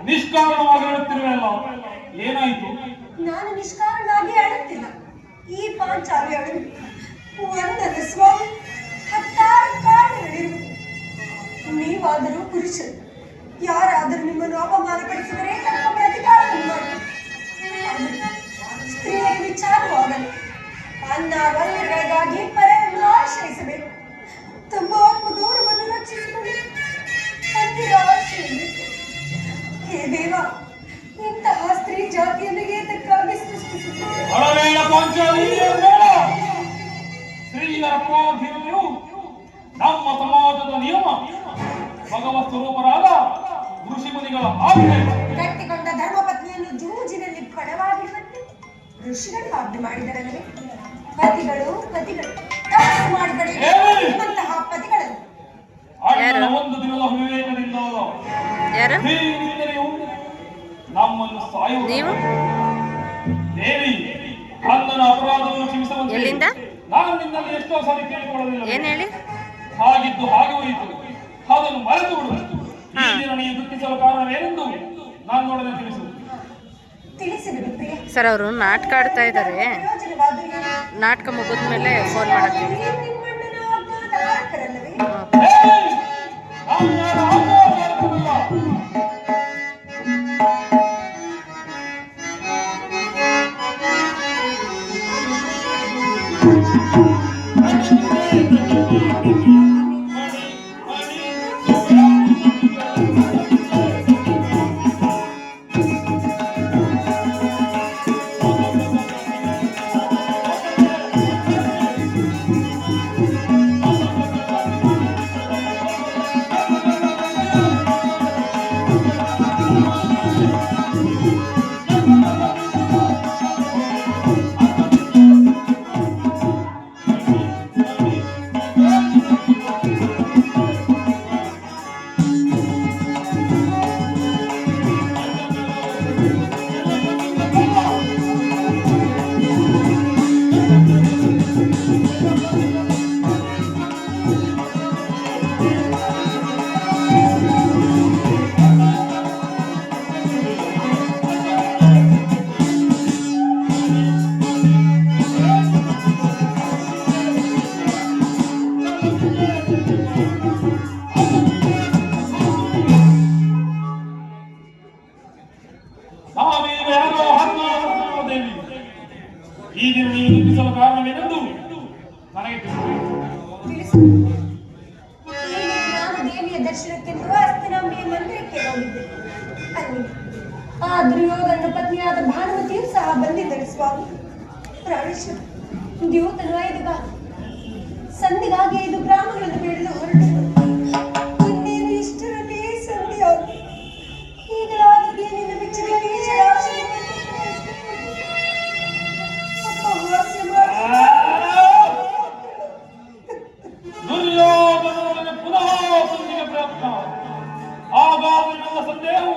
ನಿಷ್ಕಾರಣವಾಗಿರುತ್ತಿರುವಲ್ಲ, ಏನಾಯಿತು? ನಾನು ನಿಷ್ಕಾರಣವಾಗಿ ಅಳುತ್ತಿಲ್ಲ. ಈ ಪಾಂಚಾಲಿ ಅಳು ಒಂದಲ್ಲ ಸ್ವಾಮಿ, ಹತ್ತಾರು ಕಾರಣಗಳಿರುವುದು. ನೀವಾದರೂ ಪುರುಷರು, ಯಾರಾದರೂ ನಿಮ್ಮನ್ನು ಅಪಮಾನಪಡಿಸಿದರೆ ತಕ್ಕ ಪ್ರತಿಕಾರವನ್ನು ಮಾಡಿ. ಸ್ತ್ರೀಯರ ವಿಚಾರವಾಗಲು ಅನ್ನ ವಸ್ತ್ರಗಳಿಗಾಗಿ ಪರರನ್ನು ಆಶ್ರಯಿಸಬೇಕು. ತಮ್ಮ ಆತ್ಮಗೌರವವನ್ನು ರಕ್ಷಿಸಿಕೊಳ್ಳಲು ಹತ್ತಿರ ಆಶ್ರಯಿಸಬೇಕು. ಹೇ ದೇವ, ಇಂತಹ ಸ್ತ್ರೀ ಜಾತಿಯನ್ನು ಏತಕ್ಕಾಗಿ ಸೃಷ್ಟಿಸುತ್ತದೆ? ಸ್ತ್ರೀಯರ ಪ್ರಾಧಾನ್ಯವು ನಮ್ಮ ಸಮಾಜದ ನಿಯಮ. ಭಗವತ್ ಸ್ವರೂಪರಾದ ಋಷಿಮುನಿಗಳ ಆಜ್ಞೆ. ಕಟ್ಟಿಕೊಂಡ ಧರ್ಮಪತ್ನಿಯನ್ನು ಜೂಜಿನಲ್ಲಿ ಪಣವಾಗಿಡುವಂತೆ ಋಷಿಗಳು ಆಜ್ಞೆ ಮಾಡಿದರಲ್ಲವೇ? ಪತಿಗಳು ತಪಸ್ಸು ಮಾಡಿ ಪಡೆಯುವಂತಹ ಪತಿಗಳನ್ನು ಒಂದು ದಿನದ ವಿವೇಕದಿಂದ ನಮ್ಮನ್ನು ಸಾಯುವ ದೇವಿ ನನ್ನ ಅಪರಾಧವನ್ನು ಕ್ಷಮಿಸುವಂತೆ ನಾನು ನಿನ್ನಲ್ಲಿ ಎಷ್ಟೋ ಸಾರಿ ಕೇಳಿಕೊಳ್ಳಲಿಲ್ಲ. ಹಾಗಿದ್ದು ಹಾಗೆ ಹೋಯಿತು, ಅದನ್ನು ಮರೆತು ಬಿಡು. ಈ ದಿನ ನೀನು ದುಃಖಿಸಲು ಕಾರಣವೇನೆಂದು ನಾನು ನೋಡದೆ ತಿಳಿಸು. ಸರ್, ಅವರು ನಾಟಕ ಆಡ್ತಾ ಇದ್ದಾರೆ. ನಾಟಕ ಮುಗಿದ್ಮೇಲೆ ಫೋನ್ ಮಾಡಕ್ಕೆ. ಈ ದಿನ ನೀನು ದುಃಖಿಸಲು ಕಾರಣವೇನೆಂದು ನನಗೆ ತಿಳಿಸು. ಹೀಗೆ ನಾನು ದೇವಿಯ ದರ್ಶನಕ್ಕೆಂದು ಹಸ್ತಿನಾಂಬೆಯ ಮಂದಿರಕ್ಕೆ ಹೋಗಿದ್ದೆ. ಅಲ್ಲಿ ಆ ದುರ್ಯೋಧನ ಪತ್ನಿಯಾದ ಭಾನುಮತಿಯು ಸಹ ಬಂದಿದ್ದರು ಸ್ವಾಮಿ. ಪ್ರಾಣೇಶ್ವರ ದ್ಯೂತನು 5 ಸಂಧಿಗಾಗಿ 5 ಗ್ರಾಮಗಳನ್ನು ಬೆಳೆದು ಹೊರಟರು. ಇನ್ನೇನು ಇಷ್ಟರಲ್ಲಿ ಸಂಧಿಯಾಗಿ ಈಗಲಾದರೂ ನಿನ್ನ ಬಿಚ್ಚಿದಲ್ಲಿ ಜಲಾಶಯ ಅಪಹಾಸ್ಯ ಮಾಡಿ ದುರ್ಯೋಧನೊಡನೆ ಪುನಃ ಸಂಧಿಗೆ ಪ್ರಯತ್ನ. ಹಾಗಾದರೆ ನನ್ನ ಸಂದೇಹವು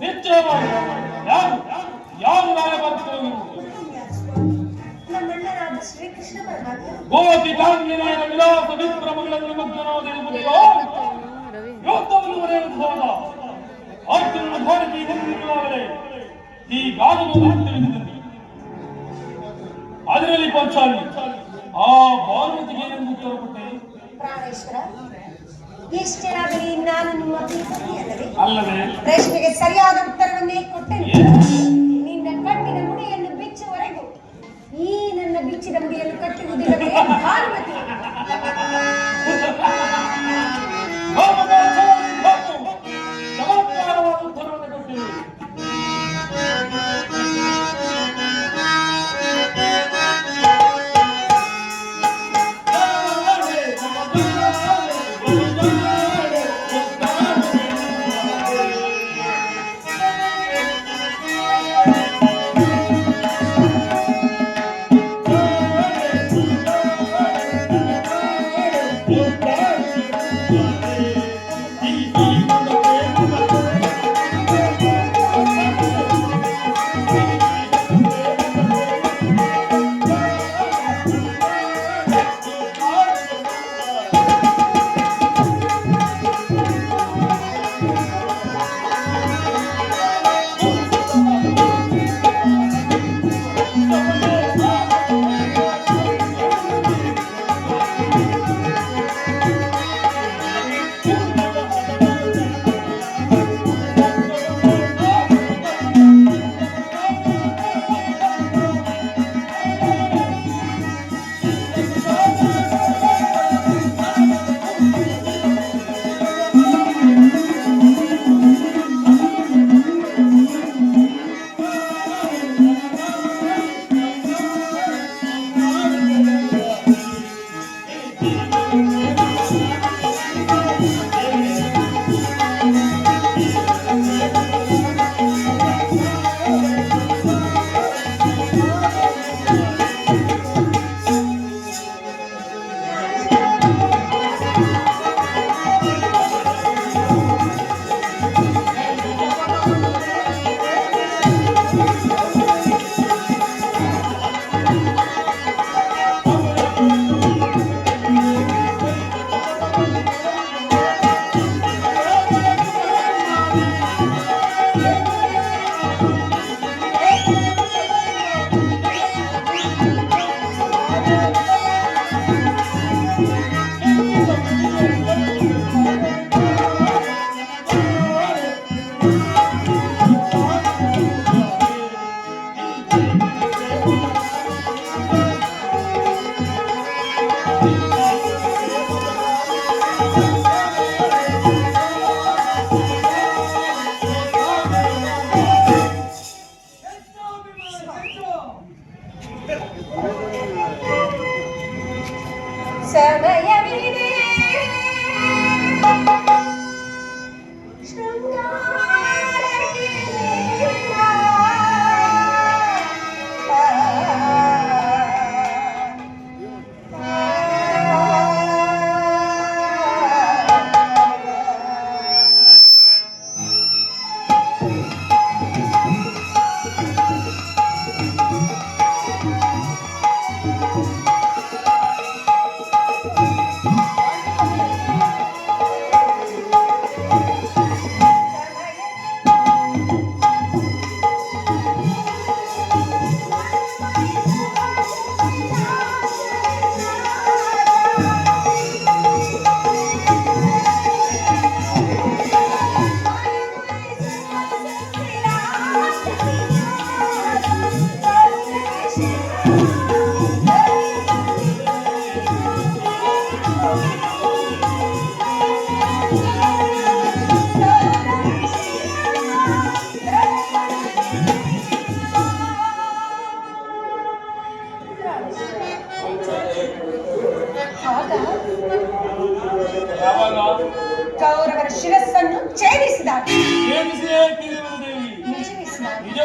ನಿಶ್ಚಯವಾಗಿ ಯಾರು ನಾಳೆ ಬರುತ್ತಿರುವುದು? ನಮ್ಮಣ್ಣನಾದ ಶ್ರೀಕೃಷ್ಣ ಪರಮಾತ್ಮ ಗೋಪಿಕಾಂಜನೇಯರ ವಿಲಾಸ ವಿಕ್ರಮಗಳಲ್ಲಿ ಮಗ್ನನಾದಿರುವುದಿಲ್ಲ. ಯೋಧವನ್ನು ಮರೆಯುವುದಾದ ಅರ್ಜುನನ ಭಾರತೀಯ ಹೊಂದಿರುವಾಗಲೇ ಹೀಗಾಗಲು ತಿಳಿದಿದೆ. ಅದರಲ್ಲಿ ಪಂಚಾಲಿ ಆ ಭಾರತಿಗೆ ಏನೆಂದು ಉತ್ತರ ಕೊಟ್ಟೆ? ಪ್ರಾಣೇಶ್ವರ, ಇಷ್ಟೇನಾಗಲಿ ನಾನು ನಿಮ್ಮ ಪ್ರೀತಿಯಲ್ಲವೇ? ಅಲ್ಲವೇ? ಪ್ರಶ್ನೆಗೆ ಸರಿಯಾದ ಉತ್ತರವನ್ನೇ ಕೊಟ್ಟೆನು. ನಿನ್ನ ಕಟ್ಟಿದ ಮುಡಿಯನ್ನು ಬಿಚ್ಚುವರೆಗೂ ಈ ನನ್ನ ಬಿಚ್ಚಿದ ಮುಡಿಯನ್ನು ಕಟ್ಟುವುದಿಲ್ಲವೇ ಭಾನುಮತಿ? ಚಮತ್ಕಾರವಾದ ಉತ್ತರವನ್ನು ಕೊಟ್ಟಿರು.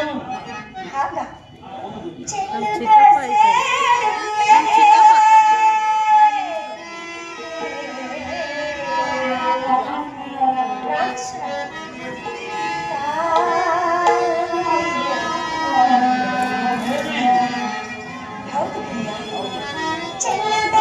ಎವರು? ಆಗ ಚೆಲ್ಲುತ್ತ ಚಿಕ್ಕಪ್ಪ ಇದ್ದಾರೆ. ನಮ್ ಚಿಕ್ಕಪ್ಪ. ಹೌದು ಪ್ರಿಯ. ಚೆಲ್ಲುತ್ತ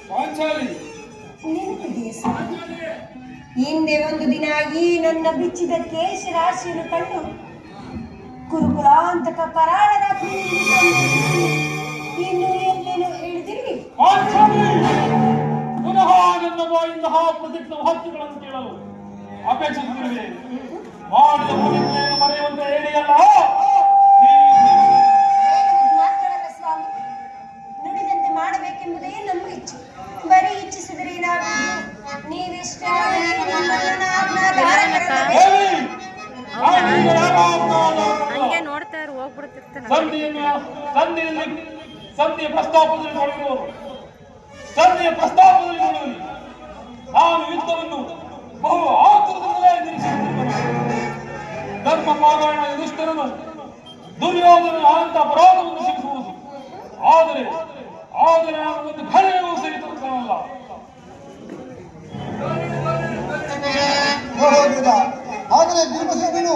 ಪಾಂಚಾಲಿ, ನೆನಪಿದೆಯೇ ಸ್ವಾಮಿ? ಹಿಂದೆ ಒಂದು ದಿನ ಈ ನನ್ನ ಬಿಚ್ಚಿದ ಕೇಶ ರಾಶಿಯನ್ನು ಕಂಡು ಕುರುಕುಲಾಂತಕ ಕರಾಳದ ಇನ್ನು ಎಲ್ಲೇನು ಹೇಳಿದಿರಿ? ಪಾಂಚಾಲಿ, ಪುನಃ ನನ್ನ ಬಾಯಿಂದ ಆ ಪ್ರತಿಜ್ಞ ವಾಕ್ಯಗಳನ್ನು ಕೇಳಲು ಅಪೇಕ್ಷಿಸುತ್ತಿರುವೆ. ಮಾಡಿದ ಪ್ರತಿಜ್ಞೆಯನ್ನು ಮರೆಯುವಂತ ಹೇಳಿಯಲ್ಲ. ಮಾತ್ರವಲ್ಲ ಸ್ವಾಮಿ, ನುಡಿದಂತೆ ಮಾಡಬೇಕೆಂಬುದೇ ನಮ್ಮ ಇಚ್ಛೆ. ಬರೀ ಇಚ್ಛಿಸಿದರೆ ಏನಾಗುವುದು? ನೀವೆಷ್ಟೇ ಹಂಗೆ ನೋಡ್ತಾ ಇರು, ಹೋಗ್ಬಿಡ್ತಿರ್ತಾನೆ. ಸಂಧಿಯ ಪ್ರಸ್ತಾಪದಲ್ಲಿ ತೊಡಗಿರುವರು. ಸಂಧಿಯ ಪ್ರಸ್ತಾಪದಲ್ಲಿ ತೊಡಗಲಿ. ನಾನು ಯುದ್ಧವನ್ನು ಬಹು ಆತುರದಿಂದಲೇ ನಿರೀಕ್ಷಿಸುತ್ತಿರುವೆ. ಧರ್ಮ ಪಾರಾಯಣ ಯುಧಿಷ್ಠಿರನು ದುರ್ಯೋಧನ ಅಂತ ಅಪರಾಧವನ್ನು ಶಿಕ್ಷಿಸುವುದು. ಆದರೆ ನಾನು ಒಂದು ಘನೆಯೂ ಸಹಿತಲ್ಲ. ಆದರೆ ಭೀಮಸೇನನು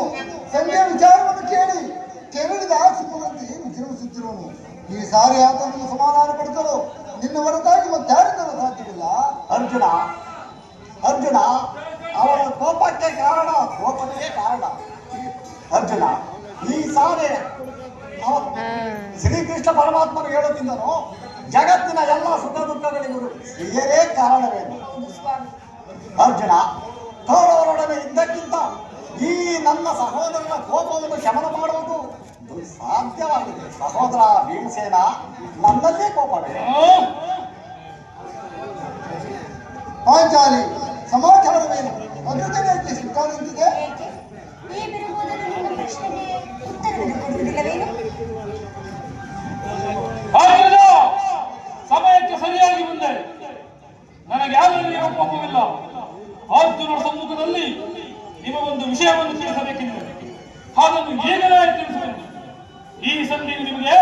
ಸಂಜೆಯ ವಿಚಾರವನ್ನು ಕೇಳಿದ ಸಿಂಹದಂತೆ ವಿಜೃಂಭಿಸುತ್ತಿರುವನು. ಈ ಸಾರಿ ಆತನನ್ನು ಸಮಾಧಾನ ಪಡಿಸಲು ನಿನ್ನ ಹೊರತಾಗಿ ಮತ್ತಾರಿಂದಲೂ ಸಾಧ್ಯವಿಲ್ಲ. ಅರ್ಜುನ ಅವರ ಕೋಪಕ್ಕೆ ಕಾರಣ ಅರ್ಜುನ. ಈ ಸಾರಿ ಶ್ರೀಕೃಷ್ಣ ಪರಮಾತ್ಮನು ಹೇಳುತ್ತಿದ್ದನು, ಜಗತ್ತಿನ ಎಲ್ಲ ಸುಖ ದುಃಖಗಳಿಗೂ ಸ್ತ್ರೀಯರೇ ಕಾರಣವೇನು. ಅರ್ಜುನ, ಕೌರವರೊಡನೆ ಇದ್ದಕ್ಕಿಂತ ಈ ನನ್ನ ಸಹೋದರನ ಕೋಪವನ್ನು ಶಮನ ಮಾಡುವುದು ಸಾಧ್ಯವಾಗಿದೆ. ಸಹೋದರ ಭೀಮಸೇನ, ನನ್ನಲ್ಲೇ ಕೋಪವೇ. ಪಾಂಚಾಲಿ, ಸಮಾಚಾರವೇನು? ಅದ್ಭುತವಾಗಿ ಸಿಕ್ಕಾದಂತಿದೆ. ಈ ಬಿರುಬೋಧನ ನಿಮ್ಮ ಪ್ರಶ್ನೆಗೆ ಉತ್ತರವನ್ನು ಕೊಡುವುದಿಲ್ಲವೇನು? ಸಮಯಕ್ಕೆ ಸರಿಯಾಗಿ ಬಂದೆ. ನನಗೆ ಯಾವುದೇ ಕೋಪವಿಲ್ಲ. ಅರ್ಜುನರ ಸಮ್ಮುಖದಲ್ಲಿ ನಿಮಗೊಂದು ವಿಷಯವನ್ನು ತಿಳಿಸಬೇಕೆಂದು ಅದನ್ನು ಈಗಲೇ ತಿಳಿಸಬೇಕು. ಈ ಸಂಧಿಯು ನಿಮಗೆ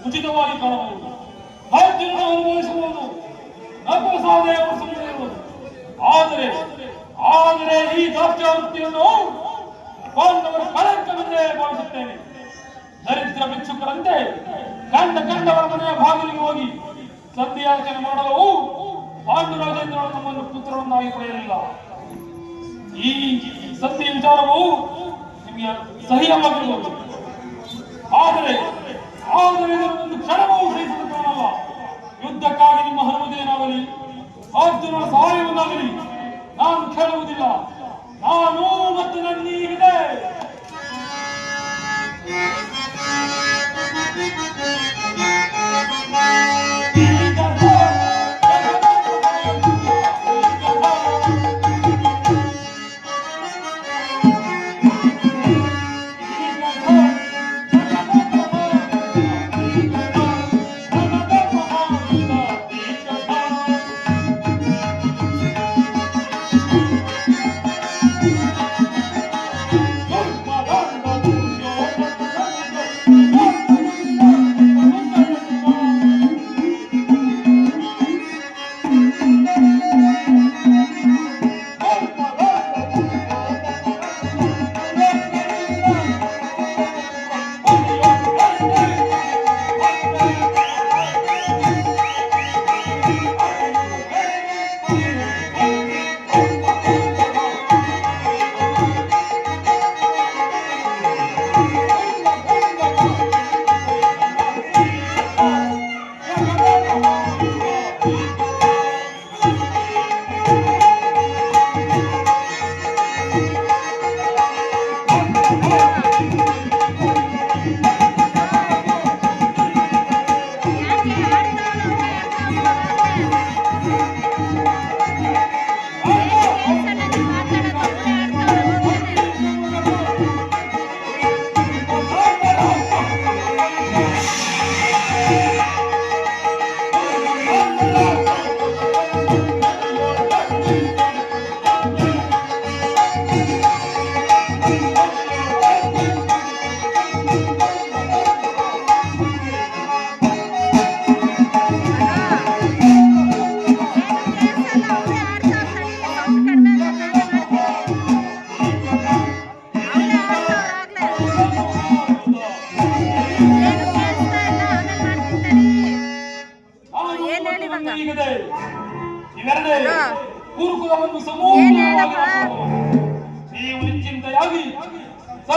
ಉಚಿತವಾಗಿ ಕಾಣಬಹುದು. ಅರ್ಜುನನ ಅನುಭವಿಸಬಹುದು, ನಕುಲ ಸಹದೇವರ ಸಂಬಂಧಿಸುವುದು. ಆದರೆ ಈ ದಾಸ್ಯವೃತ್ತಿಯನ್ನು ಪಾಂಡವರ ಕಳಂಕವೆಂದೇ ಭಾವಿಸುತ್ತೇನೆ. ದರಿದ್ರ ಭಿಕ್ಷುಕರಂತೆ ಕಂಡವರ ಮನೆಯ ಬಾಗಿಲಿಗೆ ಹೋಗಿ ಸಂಧಿಯಾಚನೆ ಮಾಡಲು ಪಾಂಡುರಾಜೇಂದ್ರರು ನಮ್ಮನ್ನು ಪುತ್ರರನ್ನಾಗಿ ಪಡೆಯಲಿಲ್ಲ. ಈ ಸಂಧಿ ವಿಚಾರವು ನಿಮಗೆ ಸಹ್ಯವಾಗಿರಬಹುದು. ಆದರೆ ಇದನ್ನು ಕ್ಷಣವೂ ಸಹಿಸಲು ಕಾಣಲ್ಲ. ಯುದ್ಧಕ್ಕಾಗಿ ನಿಮ್ಮ ಹನುಮದೇನಾಗಲಿ ಅರ್ಜುನ ಸಹಾಯವನ್ನಾಗಲಿ ನಾನು ಕೇಳುವುದಿಲ್ಲ. ನಾನು ಮತ್ತು ನನ್ನೀಗಿದೆ.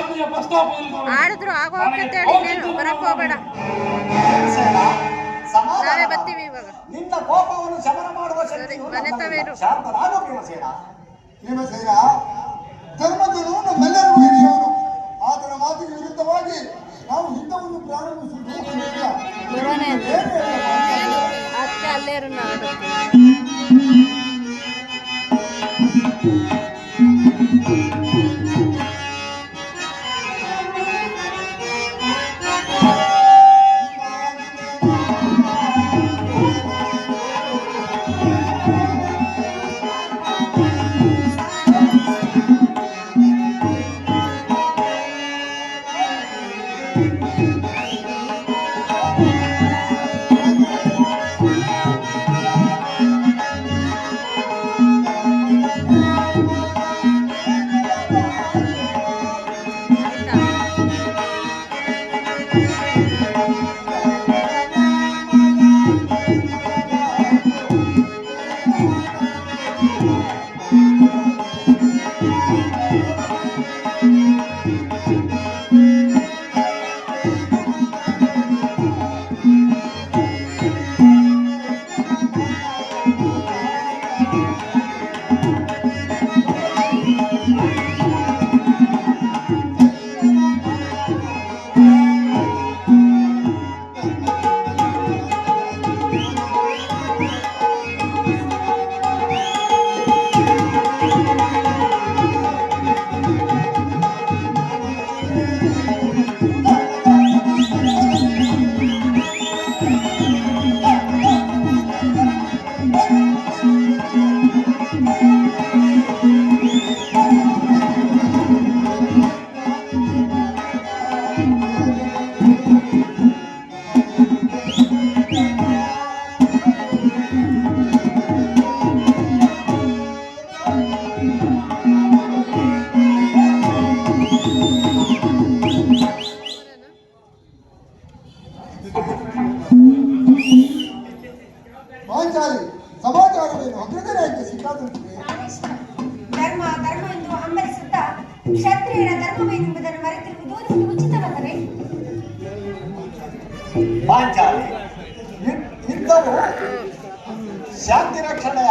ಸಂಧಿಯ ಪ್ರಸ್ತಾಪದಲ್ಲಿ ತೊಡಗಿ. ಆಡಿದ್ರು ಆಗೋ ಹೋಗ್ತೈತೆ ಹೇಳಿ ಇನ್ನೇನು ಬರಕ್ಕೆ ಹೋಗ್ಬೇಡ, ಭೀಮಸೇನ, ಸಮಾಧಾನ ನಾಳೆ ಮಾಡು. ಬರ್ತೀವಿ ಇವಾಗ. ನಿನ್ನ ಕೋಪವನ್ನು ಶಮನ ಮಾಡುವ ಸರಿ, ಶಕ್ತಿಯು ಮನೆ ನಮ್ಮಲ್ಲಿಲ್ಲ. ತವೇರು. ಶಾಂತನಾಗು ಭೀಮಸೇನ. ಭೀಮಸೇನ ಧರ್ಮಜನು ನಮ್ಮೆಲ್ಲರಿಗೂ ಹಿರಿಯವನು. ಆತನ ಮಾತಿಗೆ ವಿರುದ್ಧವಾಗಿ ನಾವು ಯುದ್ಧವನ್ನು ಪ್ರಾರಂಭಿಸುವುದು ಖಂಡಿತ. ಬರೋಣ ಏನು ಹೇಳಲ್ಲ? ಅದಕ್ಕೆ ಅಲ್ಲೇ ಇರು, ನಾಳೆ ಬರ್ತೀವಿ. ಪಾಂಚಾಲಿ ಸಮಾಚಾರವೇನು? ಅಗ್ರಜನಾಯ್ಕೆ ಸಿಕ್ಕಾದಂತಿದೆ. ಧರ್ಮ ಧರ್ಮ ಎಂದು ಹಂಬಲಿಸುತ್ತಾ ಕ್ಷತ್ರಿಯರ ಧರ್ಮವೇನೆಂಬುದನ್ನು ಮರೆತಿರುವುದು ನಿಮಗೆ ಉಚಿತವಲ್ಲವೇ? ಪಾಂಚಾಲಿ, ಯುದ್ಧವು ಶಾಂತಿ ರಕ್ಷಣೆಯ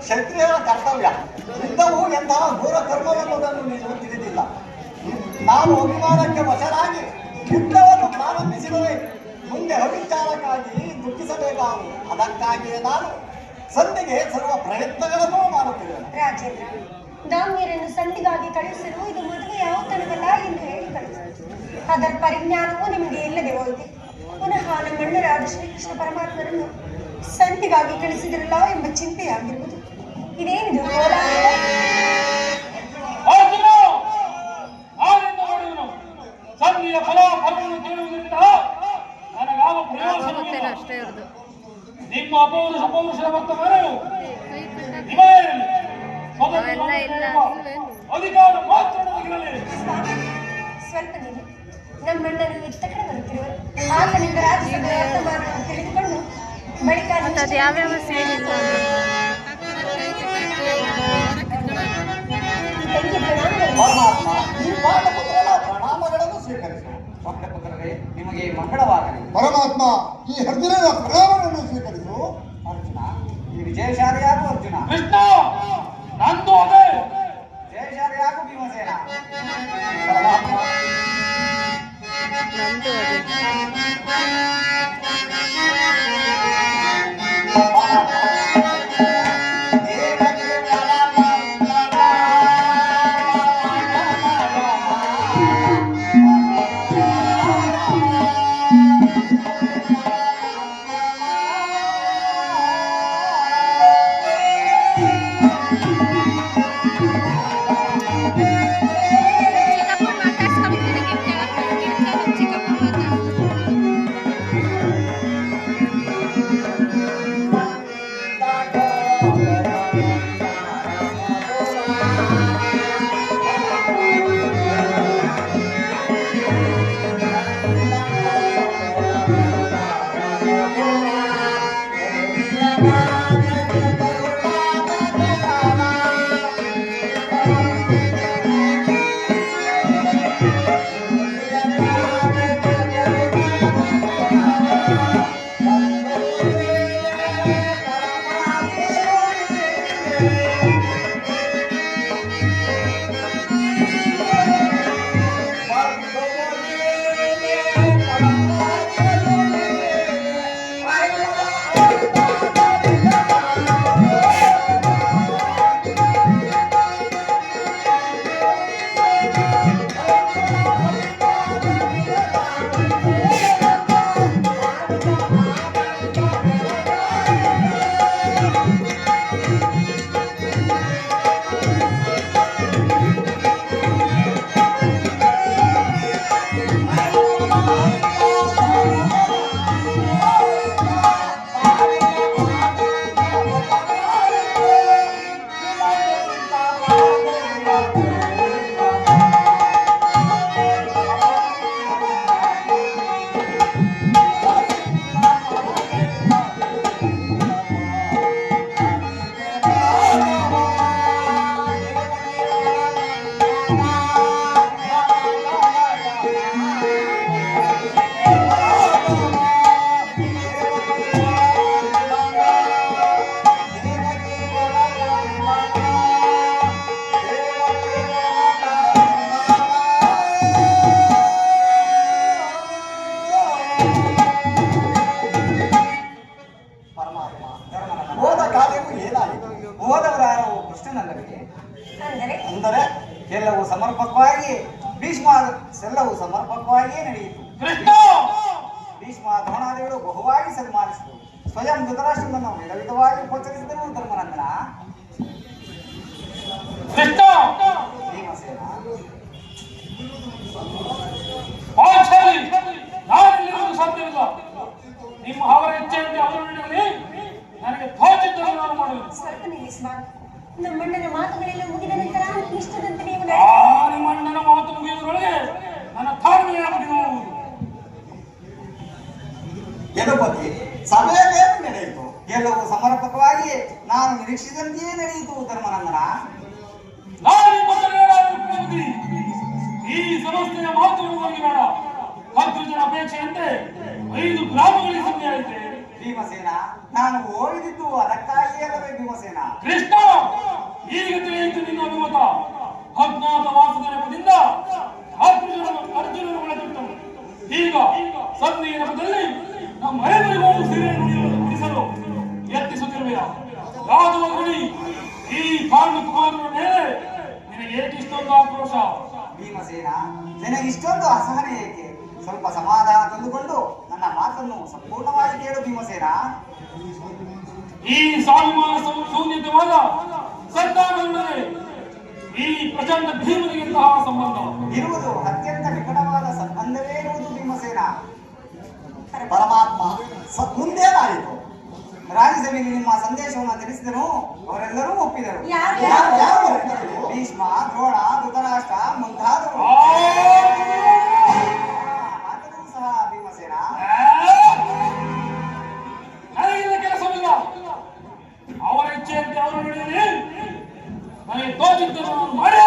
ಕ್ಷತ್ರಿಯರ ಕರ್ತವ್ಯ. ಯುದ್ಧವು ಎಂತಹ ಘೋರ ಕರ್ಮವೆಂಬುದನ್ನು ನೀನು ತಿಳಿದಿಲ್ಲ. ನಾನು ಅಭಿಮಾನಕ್ಕೆ ವಶನಾಗಿ ಯುದ್ಧವನ್ನು ಪ್ರಾರಂಭಿಸಿದರೆ ಮುಂದೆ ಅವಿಚಾರಕ್ಕಾಗಿ ದುಃಖಿಸಬೇಕಾಗುವುದು. ಅದಕ್ಕಾಗಿಯೇ ನಾನು ಸಂಧಿಗೆ ಸರ್ವ ಪ್ರಯತ್ನಗಳನ್ನು ಮಾಡುತ್ತಿದ್ದೇನೆ. ರಾಜೇಂದ್ರ, ದಾಮ್ಯರನ್ನು ಸಂಧಿಗಾಗಿ ಕಳುಹಿಸಲು ಇದು ಮದುವೆ ಯಾವತನವಲ್ಲ ಎಂದು ಹೇಳಿ ಕಳುಹಿಸಿದರು. ಅದರ ಪರಿಜ್ಞಾನವೂ ನಿಮಗೆ ಇಲ್ಲದೆ ಹೋಯಿತು. ಪುನಃ ನಮ್ಮಣ್ಣರಾದ ಶ್ರೀಕೃಷ್ಣ ಪರಮಾತ್ಮರನ್ನು ಸಂಧಿಗಾಗಿ ಕಳಿಸಿದಿರಲ್ಲ ಎಂಬ ಚಿಂತೆಯಾಗಿರುವುದು. ಇದೇನಿದು ಕೋಲಾಹಲ? ಅರ್ಜುನ, ನಾನಿಂದ ನೋಡುವನು ಸಂಧಿಯ ಫಲವನ್ನು ಕೇಳುವುದರಿಂದ ನನಗಾವ ಪ್ರಯೋಜನವಿಲ್ಲ. ಗೊತ್ತೇನೋ ಅಷ್ಟೇ ಇರೋದು. ನಿಮ್ಮ ಅಪೌರುಷದ ವರ್ತಮಾನವು ನಿಮಗೇನಿಲ್ಲ. ಅವೆಲ್ಲ ಇಲ್ಲ. ಅಧಿಕಾರ ಮಾತ್ರ ನನಗಿರಲಿ. ಸ್ವಾಮಿ, ಸ್ವಲ್ಪ ನೀನು ನಮ್ಮಣ್ಣನು ಇತ್ತ ಕಡೆ ಬರುತ್ತಿರುವರು. ಆತನಿಂದ ರಾಜ್ಯಸಭೆಯ ವರ್ತಮಾನವನ್ನು ತಿಳಿದುಕೊಂಡು ಬಳಿಕ ಮತ್ತು ಅದು ಯಾವ್ಯಾವ ಸೀನ್ ಇಲ್ಲ ಪರಮಾತ್ಮ, ಈ ಪಾಂಡಪುತ್ರನ ಪ್ರಣಾಮಗಳನ್ನು ಸ್ವೀಕರಿಸು. ಪಾಂಡಪುತ್ರರೇ, ನಿಮಗೆ ಮಂಗಳವಾಗಲಿ. ಪರಮಾತ್ಮ, ಈ ಅರ್ಜುನನ ಪ್ರಣಾಮವನ್ನು ಸ್ವೀಕರಿಸು. ಅರ್ಜುನ, ಈ ವಿಜಯಶಾಲಿಯಾಗು ಅರ್ಜುನ. ಕೃಷ್ಣ, ನಂದು ಅದೇ. ಜಯಶಾಲಿಯಾಗು ಭೀಮಸೇನ. ಪರಮಾತ್ಮ, ನಂದು ಅದು. ಚಿಕ್ಕಪ್ಪ ಮಾತಾಡ್ಸ್ಕೊಂಡ್ಬಿಟ್ಟಿದೆ, ಗಿಫ್ಟ್ ಚಿಕ್ಕಪ್ಪ ಮಾತಾಡ್ಸ್ಕೊಂಡು ಭೀಷ್ಮ ಎಲ್ಲವೂ ಸಮರ್ಪಕವಾಗಿಯೇ ನಡೆಯಿತು. ಕೃಷ್ಣ ಭೀಷ್ಮ ದ್ರೋಣಾದಿಗಳು ಬಹುವಾಗಿ ಸನ್ಮಾನಿಸಿದರು. ಸ್ವಯಂ ಧೃತರಾಷ್ಟ್ರನನ್ನು ವಿಧವಿಧವಾಗಿ ಉಪಚರಿಸಿದರು ಧರ್ಮನಂದನ. ಕೃಷ್ಣ ಭೀಮಸೇನ ಪಾಂಚಾಲಿ ನಾನಿಲ್ಲಿರುವುದು ಸಾಧ್ಯವಿಲ್ಲ. ನಿಮ್ಮ ಅವರ ಇಚ್ಛೆಯಂತೆ ಅವರು ನಡೆಯಲಿ. ನನಗೆ ತೋಚಿದ್ದನ್ನು ನಾನು ಮಾಡುವುದು. ಸ್ವಲ್ಪ ನಿಲ್ಲಿಸುವ. ನಮ್ಮಣ್ಣನ ಮಾತುಗಳೆಲ್ಲ ಮುಗಿದ ನಂತರ ಇಷ್ಟದಂತೆ ನೀವು ನಿಮ್ಮ ಅಣ್ಣನ ಮಾತು ಮುಗಿಯುವುದರೊಳಗೆ ನನ್ನ ತಾಳ್ಮೆಯಾಗಿ ನೋಡುವುದು. ಯದುಪತಿ ಸಭೆಯಲ್ಲೇನು ನಡೆಯಿತು? ಎಲ್ಲವೂ ಸಮರ್ಪಕವಾಗಿ ನಾನು ನಿರೀಕ್ಷಿಸಿದಂತೆಯೇ ನಡೆಯಿತು ಧರ್ಮನಂದನ. ನಾನು ನಿಮ್ಮ ಮಗನೇನಾದರೂ ಕುಡಿಯುವುದಿ? ಈ ಸಮಸ್ಯೆಯ ಮಾತುಗಳು ನನಗೆ ಬೇಡ. 10 ಜನ ಅಪೇಕ್ಷೆಯಂತೆ 5 ಗ್ರಾಮಗಳಿಗೆ ಸಂಧಿ ಆಯಿತೆ. ಭೀಮಸೇನ ನಾನು ಓದಿದ್ದು ಅದಕ್ಕಾಗಿ ಅಲ್ಲವೇ ಭೀಮಸೇನ? ಕೃಷ್ಣ ಈಗ ತಿಳಿಯಿತು ನಿನ್ನ ಅಭಿಮತ. ಅಜ್ಞಾತವಾಸದ ನೆಪದಿಂದ ಅರ್ಜುನರು ಒಳಗಿಟ್ಟರು. ಈಗ ಸಂಧಿಯ ನೆಪದಲ್ಲಿ ನಮ್ಮ ಐವರಿಗೂ ಸೀರೆ ಉಳಿಸಲು ಯತ್ನಿಸುತ್ತಿರುವೆಯ ರಾಜಮಗುಡಿ ಈ ಪಾಂಡು ಕುಮಾರನ ಮೇಲೆ ನಿನಗೆ ಏಕಿಷ್ಟೊಂದು ಆಕ್ರೋಶ? ಭೀಮಸೇನ ನಿನಗಿಷ್ಟೊಂದು ಅಸಹನೆ ಏಕೆ? ಸ್ವಲ್ಪ ಸಮಾಧಾನ ತಂದುಕೊಂಡು ನನ್ನ ಮಾತನ್ನು ಸಂಪೂರ್ಣವಾಗಿ ಕೇಳು ಭೀಮಸೇನ. ಈ ಸ್ವಾಭಿಮಾನ ಶೂನ್ಯತೆವಾದ ಸಂತಾನದೊಂದಿಗೆ ಈ ಪ್ರಚಂಡ ಭೀಮನಿಗೆ ಇಂತಹ ಸಂಬಂಧ ಇರುವುದು ಅತ್ಯಂತ ನಿಕಟವಾದ ಸಂಬಂಧವೇ ಇರುವುದು ಭೀಮಸೇನ. ಪರಮಾತ್ಮ ಮುಂದೇನಾಯಿತು? ರಾಜ್ಯಸಭೆಯಲ್ಲಿ ನಿಮ್ಮ ಸಂದೇಶವನ್ನು ತಿಳಿಸಿದರು. ಅವರೆಲ್ಲರೂ ಒಪ್ಪಿದರು. ಯಾರು? ಭೀಷ್ಮ, ದ್ರೋಣ, ಧೃತರಾಷ್ಟ್ರ ಮುಂತಾದವರು ಆದರೂ ಸಹ ಭೀಮಸೇನ ನನಗಿಲ್ಲ ಕೆಲಸವಿಲ್ಲ. ಅವರ ಇಚ್ಛೆಯಂತೆ ಅವರು ನಡೆಯಲಿ. ನನಗೆ ತೋಚಿದ್ದನ್ನು ಮಾಡೇ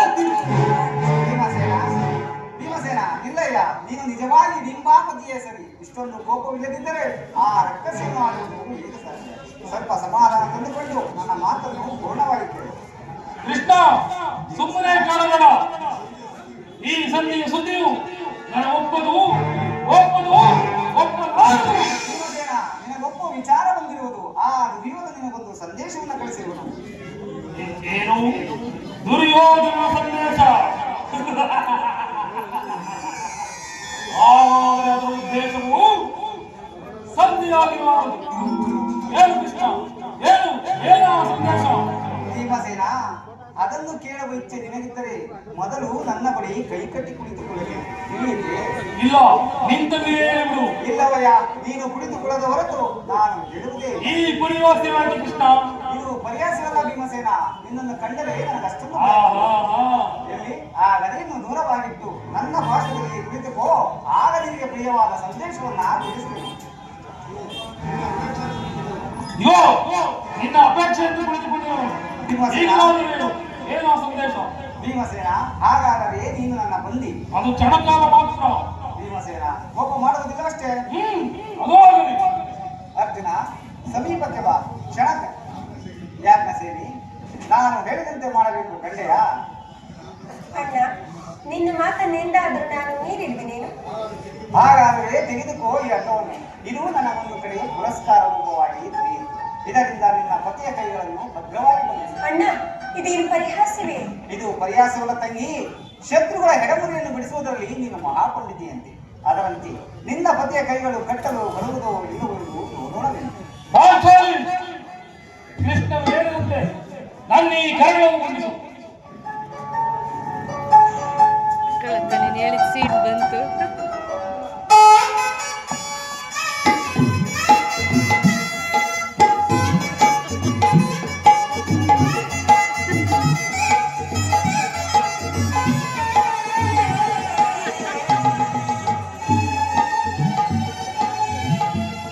ಭೀಮಸೇನ ಇಲ್ಲ ಇಲ್ಲ, ನೀನು ನಿಜವಾಗಿ ಡಿಂಬಾಪತಿಯೇ ಸರಿ. ಇಷ್ಟೊಂದು ಕೋಪವಿಲ್ಲದಿದ್ದರೆ ಆ ರಕ್ಕಸೆಯನ್ನು ಆಡುವುದು ಏನು ಸಾಧ್ಯ? ಸ್ವಲ್ಪ ಸಮಾಧಾನ ತಂದುಕೊಂಡು ನನ್ನ ಮಾತನ್ನು ಪೂರ್ಣವಾಗಿ ಕೇಳು. ಕೃಷ್ಣ ಸುಮ್ಮನೆ ಕಾಣಬೇಡ. ಈ ಸಂಧಿಯ ಸುದ್ದಿಯು ನನ್ನ ಒಪ್ಪದು ಭೀಮಸೇನ ನಿನಗೊಬ್ಬ ವಿಚಾರ ಬಂದಿರುವುದು. ಆ ದುರ್ಯೋಧನಿಗೊಂದು ಸಂದೇಶವನ್ನು ಕಳಿಸಿರುವುದು. ಏನು ದುರ್ಯೋಧನ ಸಂದೇಶ? ಆದರೆ ಅದರ ಉದ್ದೇಶವು ಸಂಧಿಯಾಗಿರುವುದು. ಏನು ಕೃಷ್ಣ, ಏನು ಆ ಸಂದೇಶ? ಭೀಮಸೇನ ಅದನ್ನು ಕೇಳುವ ಇಚ್ಛೆ ನಿನಗಿದ್ದರೆ ಮೊದಲು ನನ್ನ ಬಳಿ ಕೈ ಕಟ್ಟಿ ಕುಳಿತುಕೊಳ್ಳಲಿ. ತಿಳಿಯಿತೆ? ಇಲ್ಲ, ನಿಂತಲ್ಲಿಯೇ ಬಿಡು. ಇಲ್ಲವಯ್ಯ, ನೀನು ಕುಳಿತುಕೊಳ್ಳದ ಹೊರತು ನಾನು ಹೇಳುವುದೇ. ಈ ಪರಿವಾಸ್ಯವಾಗಿ ಕೃಷ್ಣ. ಇದು ಪರ್ಯಾಸವಲ್ಲ ಭೀಮಸೇನ. ನಿನ್ನನ್ನು ಕಂಡರೆ ನನಗಷ್ಟೊಂದು ಎಲ್ಲಿ ಆಗದೇನು ದೂರವಾಗಿಟ್ಟು ನನ್ನ ಭಾಷೆಯಲ್ಲಿ ಕುಳಿತುಕೋ. ಆಗ ನಿನಗೆ ಪ್ರಿಯವಾದ ಸಂದೇಶವನ್ನ ತಿಳಿಸುತ್ತೇನೆ. ನಿನ್ನ ಅಪೇಕ್ಷೆಯನ್ನು ಕುಳಿತುಕೊಂಡಿರುವನು. ಏನು ಸಂದೇಶ? ಭೀಮಸೇನ ಹಾಗಾದರೆ ನೀನು ನನ್ನ ಬಂದಿ. ಅದು ಕ್ಷಣಕಾಲ ಮಾತ್ರ. ಭೀಮಸೇನ ಕೋಪ ಮಾಡುವುದಿಲ್ಲವಷ್ಟೇ. ಅದು ಆಗಲಿ. ಅರ್ಜುನ ಸಮೀಪಕ್ಕೆ ಬಾ. ಕ್ಷಣಕ ಯಾಜ್ಞ ಸೇರಿ ನಾನು ಹೇಳಿದಂತೆ ಮಾಡಬೇಕು ಕಂಡೆಯ? ಅಣ್ಣ, ನಿನ್ನ ಮಾತನ್ನೆಂದಾದರೂ ನಾನು ಮೀರಿರುವೆನೇನು? ಹಾಗಾದರೆ ತೆಗೆದುಕೋ ಈ ಅರ್ಥವನ್ನು. ಇದು ನನ್ನ ಒಂದು ಕಡೆ ಪುರಸ್ಕಾರ ರೂಪವಾಗಿ ತಿಳಿಯಿತು. ಇದರಿಂದ ನಿನ್ನ ಪತಿಯ ಕೈಗಳನ್ನು ಭದ್ರವಾಗಿ ಬಂಧಿಸು. ಅಣ್ಣ, ಇದೇನು ಪರಿಹಾಸ್ಯವೇ? ಇದು ಪರ್ಯಾಸವಲ್ಲ ತಂಗಿ. ಶತ್ರುಗಳ ಹೆಡಮುರಿಯನ್ನು ಬಿಡಿಸುವುದರಲ್ಲಿ ನೀನು ಮಹಾಪಂಡಿತಿಯಂತೆ. ಅದರಂತೆ ನಿನ್ನ ಪತಿಯ ಕೈಗಳು ಕಟ್ಟಲು ಬರುವುದೋ ಇರುವುದು ನೋಡಬೇಕು. ಕೃಷ್ಣ ಹೇಳಿದಂತೆ ನನ್ನ ಈ ಕೈಗಳನ್ನು ಬಂಧಿಸು. ನೀನು ಹೇಳಿದ ಸೀಟ್ ಬಂತು.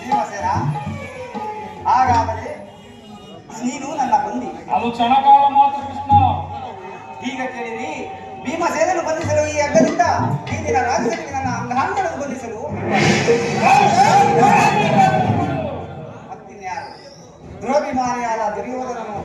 ಭೀಮಸೇನ ಹಾಗಾದರೆ ನೀನು ನನ್ನ ಬಂದಿ. ಅದು ಕ್ಷಣಕಾಲ ಮಾತ್ರ ಕೃಷ್ಣ. ಈಗ ಕೇಳಿರಿ, ಭೀಮಸೇನನ್ನು ಬಂಧಿಸಲು ಈ ಅಡ್ಡದಿಂದ ಇಂದಿನ ರಾಜ್ಯದಲ್ಲಿ ನನ್ನ ಅಂಗಾಂಗಗಳನ್ನು ಬಂಧಿಸಲು ಮತ್ತಿನ್ಯಾರು? ದ್ರೋಭಿಮಾನಿಯಾದ ದುರ್ಯೋಧನನು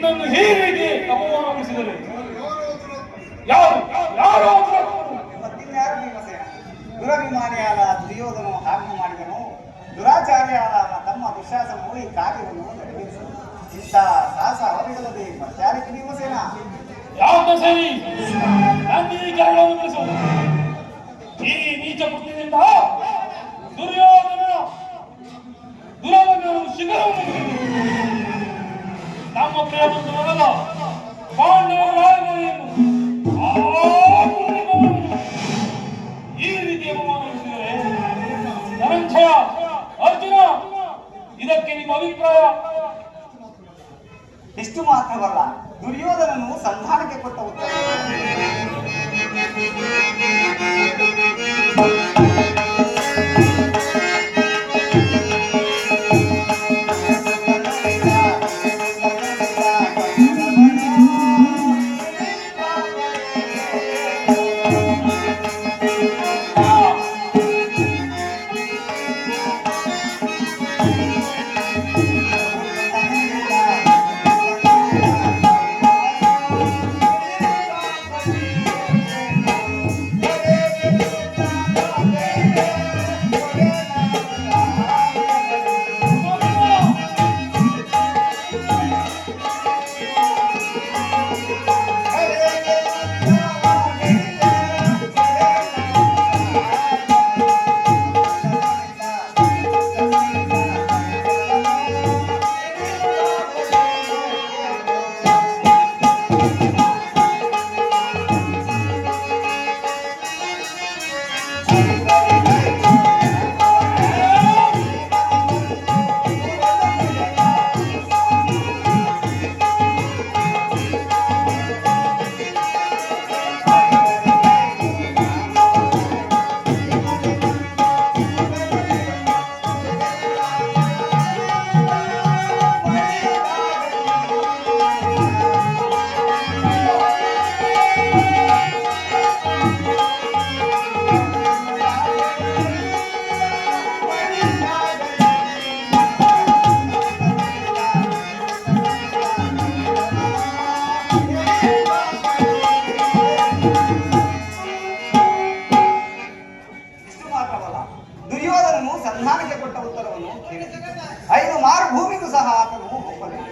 ನಿನ್ನನ್ನು ಹೀಗೆ ಅವಮಾನಿಸಿದರೆ ಯಾರು ಯಾರು ಮತ್ತಿನ್ಯಾರು ಭೀಮಸೇನ? ದುರಭಿಮಾನಿಯಾದ ದುರ್ಯೋಧನು ಆಜ್ಞೆ ಮಾಡಿದನು. ದುರಾಚಾರ್ಯಾದ ತಮ್ಮ ದುಶ್ಯಾಸನವು ಈ ಕಾರ್ಯವನ್ನು ನೆರವೇರಿಸಲು ಇಂಥ ಸಾಹಸ ಅವರಿಲ್ಲದೆ ಮತ್ತಾರಕ್ಕೆ ಭೀಮಸೇನ? ಯಾವುದು ಸರಿ? ನನ್ನ ಈ ಕರಗಳನ್ನು ಬಿಡಿಸು. ಈ ನೀಚ ಕೃತ್ಯದಿಂದ ದುರ್ಯೋಧನ ಶಿಖರವನ್ನು ನಮ್ಮ ಪ್ರೇಮದ ಪಾಂಡವರ ರಾಯಭಾರಿಯನ್ನು ಈ ರೀತಿ ಅವಮಾನಿಸಿದರೆ ಧನಂಜಯ, ಅರ್ಜುನ, ಇದಕ್ಕೆ ನಿಮ್ಮ ಅಭಿಪ್ರಾಯ? ಇಷ್ಟು ಮಾತ್ರವಲ್ಲ, ದುರ್ಯೋಧನನು ಸಂಧಾನಕ್ಕೆ ಕೊಟ್ಟ ಉತ್ತರ ದುರ್ಯೋಧನನು ಸಂಧಾನಕ್ಕೆ ಕೊಟ್ಟ ಉತ್ತರವನ್ನು ಕೇಳಿದ 5 ಮಾರುಭೂಮಿಗೂ ಸಹ ಆತನು ಒಪ್ಪಲಿಲ್ಲ.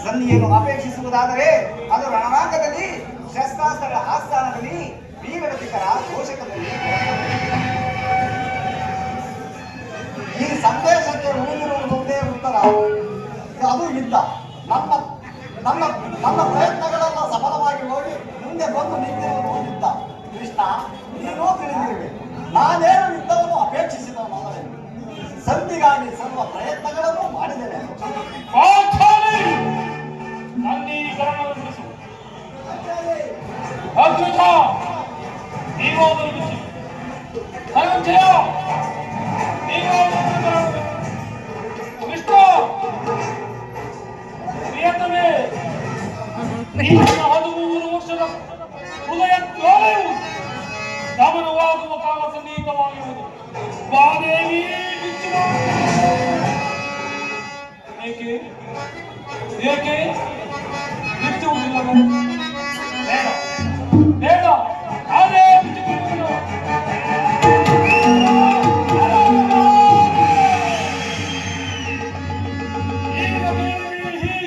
ಸಂಧಿಯನ್ನು ಅಪೇಕ್ಷಿಸುವುದಾದರೆ ಅದು ರಣರಂಗದಲ್ಲಿ, ಶಸ್ತ್ರಾಸ್ತ್ರಗಳ ಆಸ್ಥಾನದಲ್ಲಿ, ವೀರಗತಿಕರ ಘೋಷಕದಲ್ಲಿ. ಈ ಸಂದೇಶಕ್ಕೆ ಉಳಿದಿರುವುದೊಂದೇ ಉತ್ತರ, ಅದು ಯುದ್ಧ. ನಮ್ಮ ನಮ್ಮ ನಮ್ಮ ಪ್ರಯತ್ನಗಳೆಲ್ಲ ಸಫಲವಾಗಿ ಹೋಗಿ ಮುಂದೆ ಬಂದು ನಿಂತಿರುವುದು ಯುದ್ಧ. ಕೃಷ್ಣ, ನೀನು ತಿಳಿದಿರುವೆ, ನಾನೇನು ಯುದ್ಧವನ್ನು ಅಪೇಕ್ಷಿಸಿದವನಲ್ಲ. ಸಂಧಿಗಾಗಿ ಸರ್ವ ಪ್ರಯತ್ನಗಳನ್ನು ಮಾಡಿದ್ದೇನೆ. ವರ್ಷದ ಹೃದಯ ಜ್ವಾಲೆಯು ದಮನವಾಗುವ ಕಾಲ ಸನ್ನಿಹಿತವಾಗಿರುವುದು. ಬಾದೇವಿ ಏಕೆ ಏಕೆ ಬಿಚ್ಚುವುದಿಲ್ಲ? ಬೇಡ ಬೇಡ, ಅದೇ ಬಿಚ್ಚುವುದಿಲ್ಲ. ಈಗ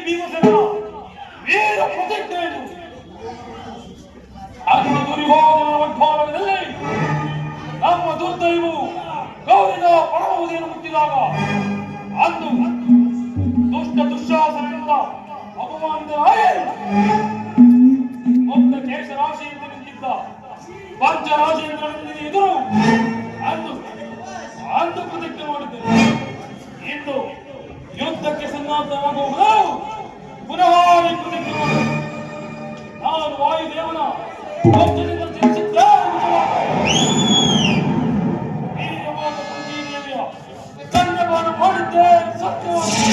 ಭೀಮಸೇನ ವೀರ ಪ್ರತಿಜ್ಞೆಯನ್ನು ಅದು ದುರ್ಯೋಧನ ವಡ್ಭಾರದಲ್ಲಿ ನಮ್ಮ ದುರ್ದೈವವು ಗೌರಿದ ಪರಮವಧಿಯನ್ನು ಮುಟ್ಟಿದಾಗ ಅಂದು ದುಷ್ಟ ದುಶ್ಯಾಸನದಿಂದ ಅಪಮಾನಿತರಾಗಿ ಒಬ್ಬ ಕೇಶರಾಶಿಯಿಂದ ನಿಂತಿದ್ದ ಪಂಚರಾಜೇಂದ್ರನಿಂದ ಎದುರು ಅಂದು ಅಂದು ಪ್ರತಿಜ್ಞೆ ಮಾಡಿದ್ದರು. ಇಂದು ಯುದ್ಧಕ್ಕೆ ಸನ್ನದ್ಧವಾಗುವುದು ಪುನಃ ಪ್ರತಿಜ್ಞೆ ಮಾಡಿದರು. ನಾನು ವಾಯುದೇವನ ಭಕ್ತರಿಂದ ತಿಳಿಸಿದ್ದೆ ಕನ್ಯಪಾನ ಮಾಡಿದ್ದೆ ಸತ್ಯವಾಗಿ.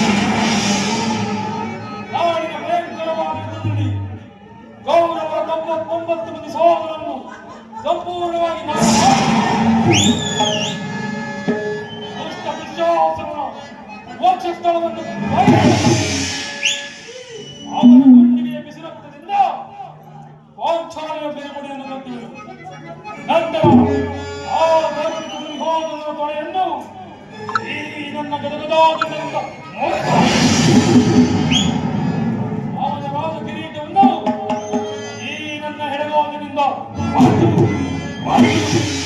ನಾಡಿನ ಭಯಂಕರವಾದ ಯುದ್ಧದಲ್ಲಿ ಗೌರವರ 99 ಮಂದಿ ಸಹೋದರನ್ನು ಸಂಪೂರ್ಣವಾಗಿ ದುಷ್ಟ ದುಶ್ಯಾಸನ ಮೋಕ್ಷ ಸ್ಥಳವನ್ನು ಧನ್ಯವಾದಗಳು.